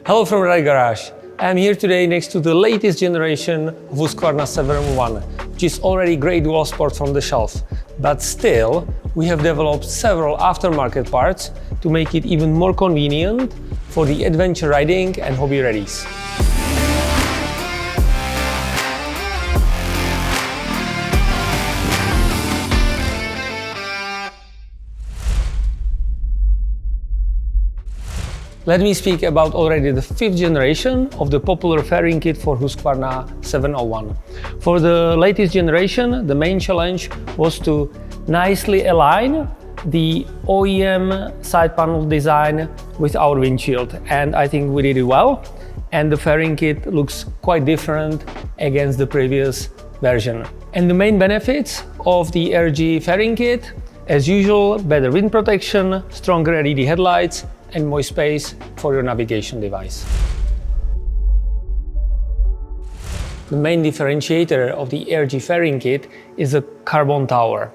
Hello from RADE Garage. I'm here today next to the latest generation of Husqvarna 701, which is already great dual sport from the shelf. But still, we have developed several aftermarket parts to make it even more convenient for the adventure riding and hobby readies. Let me speak about already the 5th generation of the popular fairing kit for Husqvarna 701. For the latest generation, the main challenge was to nicely align the OEM side panel design with our windshield, and I think we did it well. And the fairing kit looks quite different against the previous version. And the main benefits of the RG fairing kit, as usual, better wind protection, stronger LED headlights, and more space for your navigation device. The main differentiator of the RG fairing kit is the carbon tower.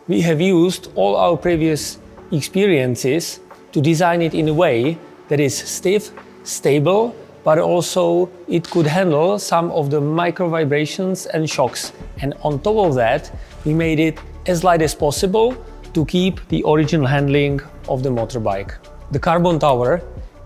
We have used all our previous experiences to design it in a way that is stiff, stable, but also it could handle some of the micro vibrations and shocks. And on top of that, we made it as light as possible to keep the original handling of the motorbike. The carbon tower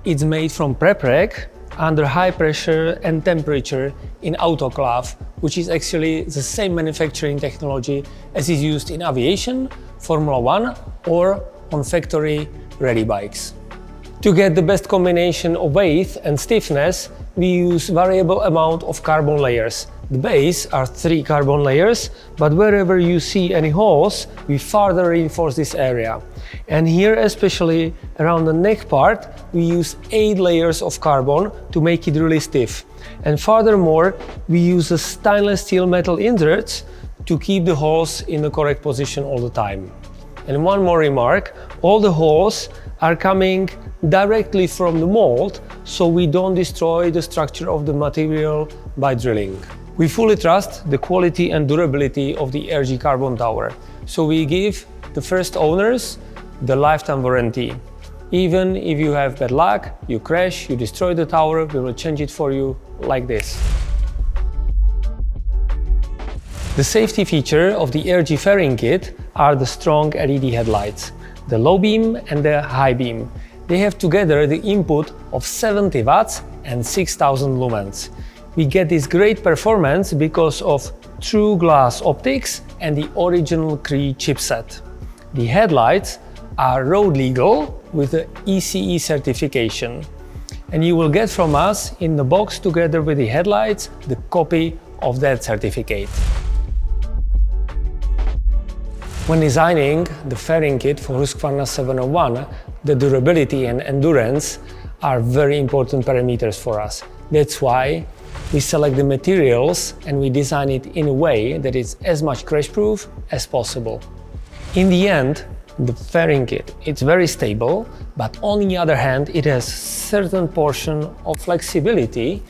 is made from prep-rack under high pressure and temperature in autoclave, which is actually the same manufacturing technology as is used in aviation, Formula 1 or on factory-ready bikes. To get the best combination of weight and stiffness, we use variable amount of carbon layers. The base are 3 carbon layers, but wherever you see any holes, we further reinforce this area. And here, especially around the neck part, we use 8 layers of carbon to make it really stiff. And furthermore, we use the stainless steel metal inserts to keep the holes in the correct position all the time. And one more remark, all the holes are coming directly from the mold, so we don't destroy the structure of the material by drilling. We fully trust the quality and durability of the RG carbon tower, so we give the first owners the lifetime warranty. Even if you have bad luck, you crash, you destroy the tower, we will change it for you like this. The safety feature of the RG fairing kit are the strong LED headlights, the low beam and the high beam. They have together the input of 70 watts and 6000 lumens. We get this great performance because of true glass optics and the original Cree chipset. The headlights are road legal with the ECE certification. And you will get from us in the box together with the headlights the copy of that certificate. When designing the fairing kit for Husqvarna 701, the durability and endurance are very important parameters for us. That's why we select the materials and we design it in a way that is as much crash-proof as possible. In the end, the fairing kit, it's very stable, but on the other hand, it has certain portion of flexibility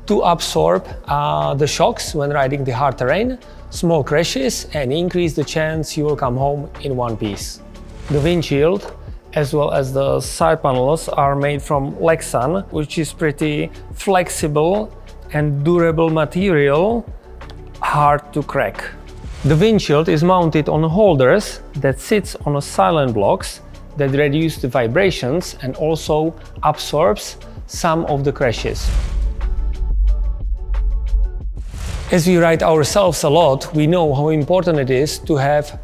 to absorb the shocks when riding the hard terrain, small crashes, and increase the chance you will come home in one piece. The windshield, as well as the side panels, are made from Lexan, which is pretty flexible and durable material, hard to crack. The windshield is mounted on holders that sits on a silent blocks that reduce the vibrations and also absorbs some of the crashes. As we ride ourselves a lot, we know how important it is to have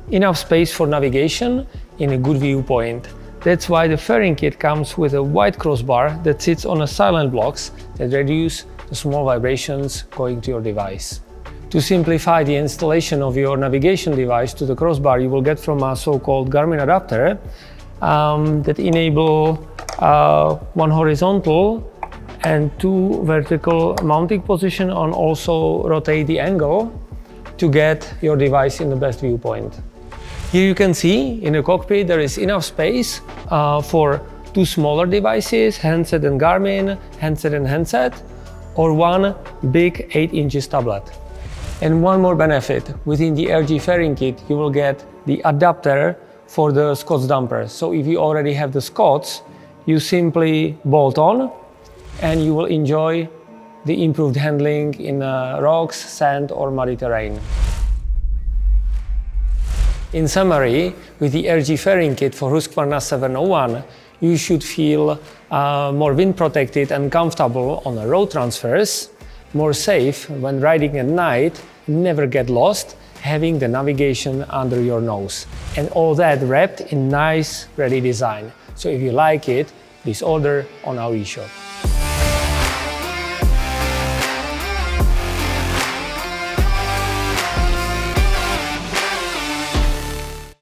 enough space for navigation in a good viewpoint. That's why the fairing kit comes with a wide crossbar that sits on a silent blocks that reduce the small vibrations going to your device. To simplify the installation of your navigation device to the crossbar, you will get from a so-called Garmin adapter that enable one horizontal and 2 vertical mounting position and also rotate the angle to get your device in the best viewpoint. Here you can see in the cockpit there is enough space for 2 smaller devices, handset and Garmin, handset, or 1 big 8 inches tablet. And one more benefit, within the RG fairing kit you will get the adapter for the Scots damper. So if you already have the Scots, you simply bolt on and you will enjoy the improved handling in rocks, sand or muddy terrain. In summary, with the RG fairing kit for Husqvarna 701, you should feel more wind protected and comfortable on the road transfers, more safe when riding at night, never get lost, having the navigation under your nose. And all that wrapped in nice, RADE design. So if you like it, please order on our eShop.